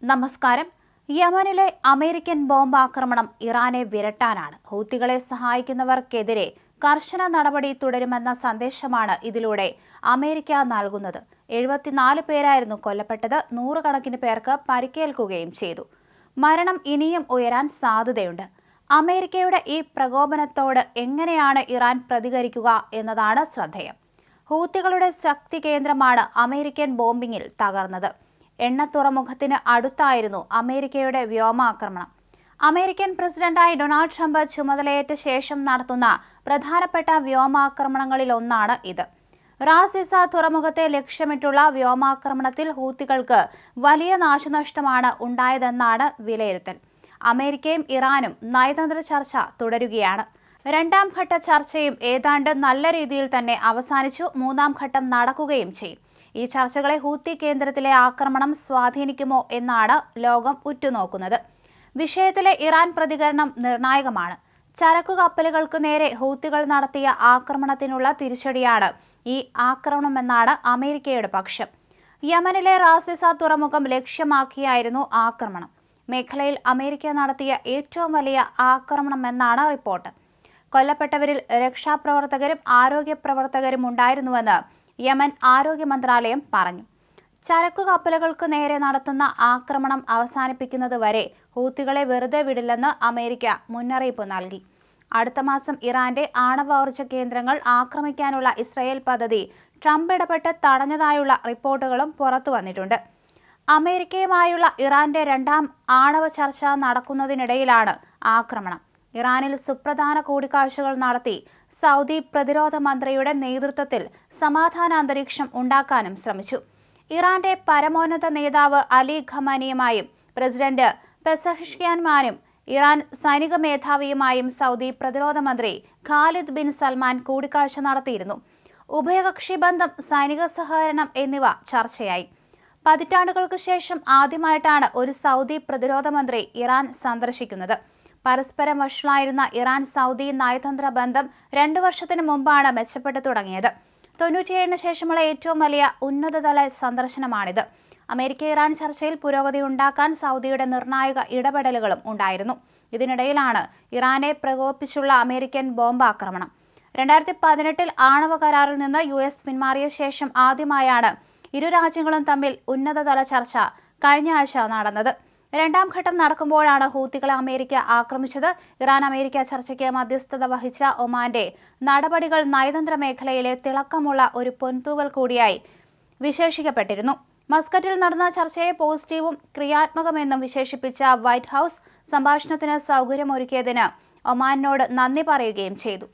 നമസ്കാരം. യമനിലെ അമേരിക്കൻ ബോംബാക്രമണം ഇറാനെ വിരട്ടാനാണ്. ഹൂത്തികളെ സഹായിക്കുന്നവർക്കെതിരെ കർശന നടപടി തുടരുമെന്ന സന്ദേശമാണ് ഇതിലൂടെ അമേരിക്ക നൽകുന്നത്. 74 പേരായിരുന്നു കൊല്ലപ്പെട്ടത്. നൂറുകണക്കിന് പേർക്ക് പരിക്കേൽക്കുകയും ചെയ്തു. മരണം ഇനിയും ഉയരാൻ സാധ്യതയുണ്ട്. അമേരിക്കയുടെ ഈ പ്രകോപനത്തോട് എങ്ങനെയാണ് ഇറാൻ പ്രതികരിക്കുക എന്നതാണ് ശ്രദ്ധേയം. ഹൂത്തികളുടെ ശക്തി കേന്ദ്രമാണ് അമേരിക്കൻ ബോംബിങ്ങിൽ തകർന്നത്. എണ്ണ തുറമുഖത്തിന് അടുത്തായിരുന്നു അമേരിക്കയുടെ വ്യോമാക്രമണം. അമേരിക്കൻ പ്രസിഡന്റായി ഡൊണാൾഡ് ട്രംപ് ചുമതലയേറ്റ ശേഷം നടത്തുന്ന പ്രധാനപ്പെട്ട വ്യോമാക്രമണങ്ങളിലൊന്നാണ് ഇത്. റാസിസ തുറമുഖത്തെ ലക്ഷ്യമിട്ടുള്ള വ്യോമാക്രമണത്തിൽ ഹൂത്തികൾക്ക് വലിയ നാശനഷ്ടമാണ് ഉണ്ടായതെന്നാണ് വിലയിരുത്തൽ. അമേരിക്കയും ഇറാനും നയതന്ത്ര ചർച്ച തുടരുകയാണ്. രണ്ടാം ഘട്ട ചർച്ചയും ഏതാണ്ട് നല്ല രീതിയിൽ തന്നെ അവസാനിച്ചു. മൂന്നാം ഘട്ടം നടക്കുകയും ചെയ്യും. ഈ ചർച്ചകളെ ഹൂത്തി കേന്ദ്രത്തിലെ ആക്രമണം സ്വാധീനിക്കുമോ എന്നാണ് ലോകം ഉറ്റുനോക്കുന്നത്. വിഷയത്തിലെ ഇറാൻ പ്രതികരണം നിർണായകമാണ്. ചരക്കു കപ്പലുകൾക്ക് നേരെ ഹൂത്തികൾ നടത്തിയ ആക്രമണത്തിനുള്ള തിരിച്ചടിയാണ് ഈ ആക്രമണമെന്നാണ് അമേരിക്കയുടെ പക്ഷം. യമനിലെ റാസിസ തുറമുഖം ലക്ഷ്യമാക്കിയായിരുന്നു ആക്രമണം. മേഖലയിൽ അമേരിക്ക നടത്തിയ ഏറ്റവും വലിയ ആക്രമണമെന്നാണ് റിപ്പോർട്ട്. കൊല്ലപ്പെട്ടവരിൽ രക്ഷാപ്രവർത്തകരും ആരോഗ്യ പ്രവർത്തകരും ഉണ്ടായിരുന്നുവെന്ന് യമൻ ആരോഗ്യ മന്ത്രാലയം പറഞ്ഞു. ചരക്കു കപ്പലുകൾക്ക് നേരെ നടത്തുന്ന ആക്രമണം അവസാനിപ്പിക്കുന്നതുവരെ ഹൂത്തികളെ വെറുതെ വിടില്ലെന്ന് അമേരിക്ക മുന്നറിയിപ്പ് നൽകി. അടുത്ത മാസം ഇറാന്റെ ആണവോർജ്ജ കേന്ദ്രങ്ങൾ ആക്രമിക്കാനുള്ള ഇസ്രയേൽ പദ്ധതി ട്രംപ് ഇടപെട്ട് തടഞ്ഞതായുള്ള റിപ്പോർട്ടുകളും പുറത്തു വന്നിട്ടുണ്ട്. അമേരിക്കയുമായുള്ള ഇറാന്റെ രണ്ടാം ആണവ ചർച്ച നടക്കുന്നതിനിടയിലാണ് ആക്രമണം. ഇറാനിൽ സുപ്രധാന കൂടിക്കാഴ്ചകൾ നടത്തി സൗദി പ്രതിരോധ മന്ത്രിയുടെ നേതൃത്വത്തിൽ സമാധാന അന്തരീക്ഷം ഉണ്ടാക്കാനും ശ്രമിച്ചു. ഇറാന്റെ പരമോന്നത നേതാവ് അലി ഖമനിയുമായും പ്രസിഡന്റ് പെസഷ്കിയാനുമായും ഇറാൻ സൈനിക മേധാവിയുമായും സൗദി പ്രതിരോധ മന്ത്രി ഖാലിദ് ബിൻ സൽമാൻ കൂടിക്കാഴ്ച നടത്തിയിരുന്നു. ഉഭയകക്ഷി ബന്ധം, സൈനിക സഹകരണം എന്നിവ ചർച്ചയായി. പതിറ്റാണ്ടുകൾക്ക് ശേഷം ആദ്യമായിട്ടാണ് ഒരു സൗദി പ്രതിരോധ മന്ത്രി ഇറാൻ സന്ദർശിക്കുന്നത്. പരസ്പരം വഷളായിരുന്ന ഇറാൻ സൗദി നയതന്ത്ര ബന്ധം 2 വർഷത്തിന് മുമ്പാണ് മെച്ചപ്പെട്ടു തുടങ്ങിയത്. 97-ന് ശേഷമുള്ള ഏറ്റവും വലിയ ഉന്നതതല സന്ദർശനമാണിത്. അമേരിക്ക ഇറാൻ ചർച്ചയിൽ പുരോഗതി ഉണ്ടാക്കാൻ സൗദിയുടെ നിർണായക ഇടപെടലുകളും ഉണ്ടായിരുന്നു. ഇതിനിടയിലാണ് ഇറാനെ പ്രകോപിപ്പിച്ചുള്ള അമേരിക്കൻ ബോംബാക്രമണം. 2018-ൽ ആണവ കരാറിൽ നിന്ന് US പിന്മാറിയ ശേഷം ആദ്യമായാണ് ഇരു രാജ്യങ്ങളും തമ്മിൽ ഉന്നതതല ചർച്ച കഴിഞ്ഞ ആഴ്ച നടന്നത്. രണ്ടാം ഘട്ടം നടക്കുമ്പോഴാണ് ഹൂത്തികളെ അമേരിക്ക ആക്രമിച്ചത്. ഇറാൻ അമേരിക്ക ചർച്ചയ്ക്ക് മധ്യസ്ഥത വഹിച്ച ഒമാന്റെ നടപടികൾ നയതന്ത്ര മേഖലയിലെ തിളക്കമുള്ള ഒരു പൊൻതൂവൽ കൂടിയായി വിശേഷിക്കപ്പെട്ടിരുന്നു. മസ്കറ്റിൽ നടന്ന ചർച്ചയെ പോസിറ്റീവും ക്രിയാത്മകമെന്നും വിശേഷിപ്പിച്ച വൈറ്റ് ഹൌസ് സംഭാഷണത്തിന് സൗകര്യമൊരുക്കിയതിന് ഒമാനോട് നന്ദി പറയുകയും ചെയ്തു.